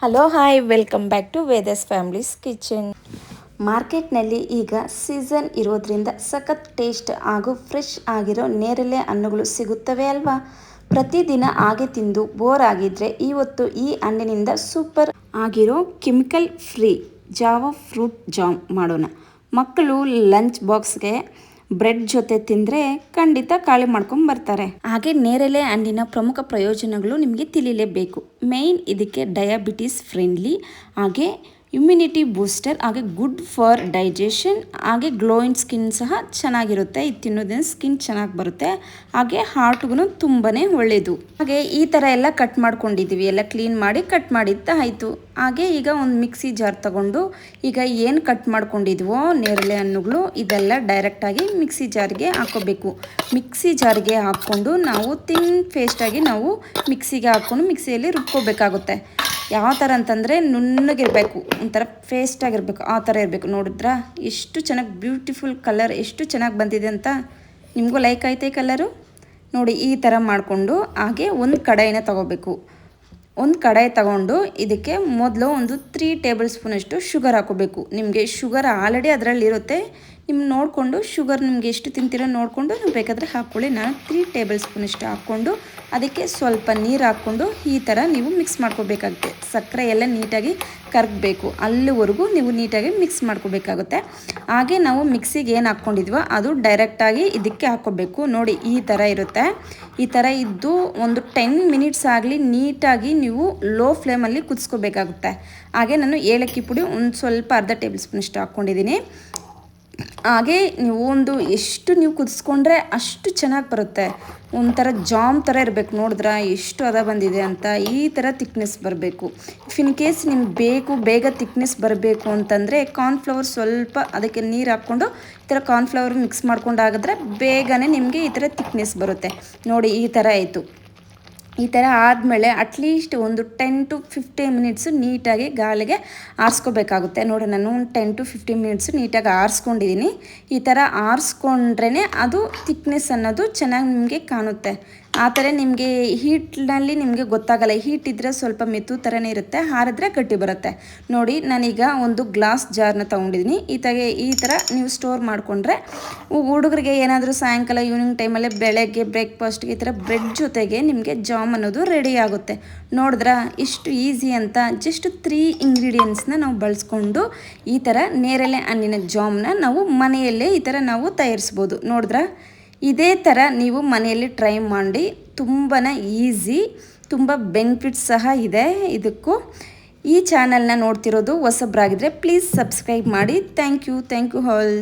Hello hi welcome back to Veda's families kitchen. ಮಾರ್ಕೆಟ್ನಲ್ಲಿ ಈಗ season ಇರೋದ್ರಿಂದ ಸಖತ್ ಟೇಸ್ಟ್ ಹಾಗೂ ಫ್ರೆಶ್ ಆಗಿರೋ ನೇರಳೆ ಹಣ್ಣುಗಳು ಸಿಗುತ್ತವೆ ಅಲ್ವಾ. ಪ್ರತಿದಿನ ಹಾಗೆ ತಿಂದು ಬೋರ್ ಆಗಿದ್ರೆ ಇವತ್ತು ಈ ಹಣ್ಣಿನಿಂದ ಸೂಪರ್ ಆಗಿರೋ chemical free Java fruit jam ಮಾಡೋಣ. ಮಕ್ಕಳು ಲಂಚ್ ಬಾಕ್ಸ್ಗೆ ಬ್ರೆಡ್ ಜೊತೆ ತಿಂದರೆ ಖಂಡಿತ ಖಾಲಿ ಮಾಡ್ಕೊಂಡು ಬರ್ತಾರೆ. ಹಾಗೆ ನೇರಳೆ ಹಣ್ಣಿನ ಪ್ರಮುಖ ಪ್ರಯೋಜನಗಳು ನಿಮಗೆ ತಿಳಿಯಲೇಬೇಕು. ಮೇಯ್ನ್ ಇದಕ್ಕೆ ಡಯಾಬಿಟಿಸ್ ಫ್ರೆಂಡ್ಲಿ, ಹಾಗೆ ಇಮ್ಯುನಿಟಿ ಬೂಸ್ಟರ್, ಹಾಗೆ ಗುಡ್ ಫಾರ್ ಡೈಜೆಷನ್, ಹಾಗೆ ಗ್ಲೋಯಿಂಗ್ ಸ್ಕಿನ್ ಸಹ ಚೆನ್ನಾಗಿರುತ್ತೆ. ಇದು ತಿನ್ನೋದ್ರಿಂದ ಸ್ಕಿನ್ ಚೆನ್ನಾಗಿ ಬರುತ್ತೆ, ಹಾಗೆ ಹಾರ್ಟ್ಗೂ ತುಂಬಾ ಒಳ್ಳೆಯದು. ಹಾಗೆ ಈ ಥರ ಎಲ್ಲ ಕಟ್ ಮಾಡ್ಕೊಂಡಿದ್ದೀವಿ, ಎಲ್ಲ ಕ್ಲೀನ್ ಮಾಡಿ ಕಟ್ ಮಾಡಿದ್ದು ಆಯಿತು. ಹಾಗೆ ಈಗ ಒಂದು ಮಿಕ್ಸಿ ಜಾರ್ ತಗೊಂಡು ಈಗ ಏನು ಕಟ್ ಮಾಡ್ಕೊಂಡಿದ್ವೋ ನೇರಳೆ ಹಣ್ಣುಗಳು ಇದೆಲ್ಲ ಡೈರೆಕ್ಟಾಗಿ ಮಿಕ್ಸಿ ಜಾರ್ಗೆ ಹಾಕೋಬೇಕು. ಮಿಕ್ಸಿ ಜಾರ್ಗೆ ಹಾಕ್ಕೊಂಡು ನಾವು ತಿನ್ ಪೇಸ್ಟಾಗಿ ನಾವು ಮಿಕ್ಸಿಗೆ ಹಾಕ್ಕೊಂಡು ಮಿಕ್ಸಿಯಲ್ಲಿ ರುಬ್ಕೋಬೇಕಾಗುತ್ತೆ. ಯಾವ ಥರ ಅಂತಂದರೆ ನುಣ್ಣಗಿರಬೇಕು, ಒಂಥರ ಪೇಸ್ಟಾಗಿರಬೇಕು, ಆ ಥರ ಇರಬೇಕು. ನೋಡಿದ್ರಾ ಎಷ್ಟು ಚೆನ್ನಾಗಿ ಬ್ಯೂಟಿಫುಲ್ ಕಲರ್ ಎಷ್ಟು ಚೆನ್ನಾಗಿ ಬಂದಿದೆ ಅಂತ. ನಿಮಗೂ ಲೈಕ್ ಆಯ್ತಾ ಈ ಕಲರು? ನೋಡಿ ಈ ಥರ ಮಾಡಿಕೊಂಡು ಹಾಗೆ ಒಂದು ಕಡಾಯಿನ ತಗೋಬೇಕು. ಒಂದು ಕಡಾಯಿ ತಗೊಂಡು ಇದಕ್ಕೆ ಮೊದಲು ಒಂದು 3 ಟೇಬಲ್ ಸ್ಪೂನಷ್ಟು ಶುಗರ್ ಹಾಕೋಬೇಕು. ನಿಮಗೆ ಶುಗರ್ ಆಲ್ರೆಡಿ ಅದರಲ್ಲಿರುತ್ತೆ, ನಿಮ್ಮ ನೋಡಿಕೊಂಡು ಶುಗರ್ ನಿಮಗೆ ಎಷ್ಟು ತಿಂತೀರೋ ನೋಡಿಕೊಂಡು ನೀವು ಬೇಕಾದರೆ ಹಾಕ್ಕೊಳ್ಳಿ. ನಾನು 3 ಟೇಬಲ್ ಸ್ಪೂನಷ್ಟು ಹಾಕ್ಕೊಂಡು ಅದಕ್ಕೆ ಸ್ವಲ್ಪ ನೀರು ಹಾಕ್ಕೊಂಡು ಈ ಥರ ನೀವು ಮಿಕ್ಸ್ ಮಾಡ್ಕೋಬೇಕಾಗುತ್ತೆ. ಸಕ್ಕರೆ ಎಲ್ಲ ನೀಟಾಗಿ ಕರಗಬೇಕು, ಅಲ್ಲಿವರೆಗೂ ನೀವು ನೀಟಾಗಿ ಮಿಕ್ಸ್ ಮಾಡ್ಕೋಬೇಕಾಗುತ್ತೆ. ಹಾಗೆ ನಾವು ಮಿಕ್ಸಿಗೆ ಏನು ಹಾಕ್ಕೊಂಡಿದ್ವೋ ಅದು ಡೈರೆಕ್ಟಾಗಿ ಇದಕ್ಕೆ ಹಾಕ್ಕೋಬೇಕು. ನೋಡಿ ಈ ಥರ ಇರುತ್ತೆ. ಈ ಥರ ಇದ್ದು ಒಂದು 10 ಮಿನಿಟ್ಸ್ ಆಗಲಿ ನೀಟಾಗಿ ನೀವು ಲೋ ಫ್ಲೇಮಲ್ಲಿ ಕುದಿಸ್ಕೋಬೇಕಾಗುತ್ತೆ. ಹಾಗೆ ನಾನು ಏಲಕ್ಕಿ ಪುಡಿ ಒಂದು ಸ್ವಲ್ಪ ಅರ್ಧ ಟೇಬಲ್ ಸ್ಪೂನಷ್ಟು ಹಾಕ್ಕೊಂಡಿದ್ದೀನಿ. ಹಾಗೆ ನೀವು ಎಷ್ಟು ನೀವು ಕುದಿಸ್ಕೊಂಡ್ರೆ ಅಷ್ಟು ಚೆನ್ನಾಗಿ ಬರುತ್ತೆ. ಒಂಥರ ಜಾಮ್ ಥರ ಇರಬೇಕು. ನೋಡಿದ್ರಾ ಎಷ್ಟು ಹದ ಬಂದಿದೆ ಅಂತ. ಈ ಥರ ತಿಕ್ನೆಸ್ ಬರಬೇಕು. ಇಫ್ ಇನ್ ಕೇಸ್ ನಿಮ್ಗೆ ಬೇಗ ತಿಕ್ನೆಸ್ ಬರಬೇಕು ಅಂತಂದರೆ ಕಾರ್ನ್ಫ್ಲವರ್ ಸ್ವಲ್ಪ ಅದಕ್ಕೆ ನೀರು ಹಾಕ್ಕೊಂಡು ಈ ಥರ ಕಾರ್ನ್ಫ್ಲವರ್ ಮಿಕ್ಸ್ ಮಾಡ್ಕೊಂಡು ಆಗಿದ್ರೆ ಬೇಗನೆ ನಿಮಗೆ ಈ ಥರ ತಿಕ್ನೆಸ್ ಬರುತ್ತೆ. ನೋಡಿ ಈ ಥರ ಆಯಿತು. ಈ ಥರ ಆದಮೇಲೆ ಅಟ್ಲೀಸ್ಟ್ ಒಂದು 10 to 15 ಮಿನಿಟ್ಸು ನೀಟಾಗಿ ಗಾಳಿಗೆ ಆರಿಸ್ಕೋಬೇಕಾಗುತ್ತೆ. ನೋಡಿ ನಾನು 10 to 15 ಮಿನಿಟ್ಸು ನೀಟಾಗಿ ಆರಿಸ್ಕೊಂಡಿದ್ದೀನಿ. ಈ ಥರ ಆರಿಸ್ಕೊಂಡ್ರೇ ಅದು ಥಿಕ್ನೆಸ್ ಅನ್ನೋದು ಚೆನ್ನಾಗಿ ನಿಮಗೆ ಕಾಣುತ್ತೆ. ಆ ಥರ ನಿಮಗೆ ಹೀಟ್ನಲ್ಲಿ ನಿಮಗೆ ಗೊತ್ತಾಗಲ್ಲ. ಹೀಟ್ ಇದ್ದರೆ ಸ್ವಲ್ಪ ಮೆತ್ತು ಥರನೇ ಇರುತ್ತೆ, ಹಾರಿದ್ರೆ ಗಟ್ಟಿ ಬರುತ್ತೆ. ನೋಡಿ ನಾನೀಗ ಒಂದು ಗ್ಲಾಸ್ ಜಾರ್ನ ತೊಗೊಂಡಿದ್ದೀನಿ. ಈ ಥರ ನೀವು ಸ್ಟೋರ್ ಮಾಡಿಕೊಂಡ್ರೆ ಹುಡುಗರಿಗೆ ಏನಾದರೂ ಸಾಯಂಕಾಲ ಈವ್ನಿಂಗ್ ಟೈಮಲ್ಲೇ ಬೆಳಗ್ಗೆ ಬ್ರೇಕ್ಫಾಸ್ಟ್ಗೆ ಈ ಥರ ಬ್ರೆಡ್ ಜೊತೆಗೆ ನಿಮಗೆ ಜಾಮ್ ಅನ್ನೋದು ರೆಡಿ ಆಗುತ್ತೆ. ನೋಡಿದ್ರಾ ಇಷ್ಟು ಈಸಿ ಅಂತ. ಜಸ್ಟ್ 3 ಇಂಗ್ರೀಡಿಯೆಂಟ್ಸ್ನ ನಾವು ಬಳಸ್ಕೊಂಡು ಈ ಥರ ನೇರಳೆ ಹಣ್ಣಿನ ಜಾಮ್ನ ನಾವು ಮನೆಯಲ್ಲೇ ಈ ಥರ ನಾವು ತಯಾರಿಸ್ಬೋದು. ನೋಡಿದ್ರಾ ಇದೇ ಥರ ನೀವು ಮನೆಯಲ್ಲಿ ಟ್ರೈ ಮಾಡಿ. ತುಂಬಾ ಈಸಿ, ತುಂಬ ಬೆನಿಫಿಟ್ಸ್ ಸಹ ಇದೆ ಇದಕ್ಕೂ. ಈ ಚಾನಲ್ನ ನೋಡ್ತಿರೋದು ಹೊಸಬ್ರಾಗಿದ್ದರೆ ಪ್ಲೀಸ್ ಸಬ್ಸ್ಕ್ರೈಬ್ ಮಾಡಿ. Thank you all.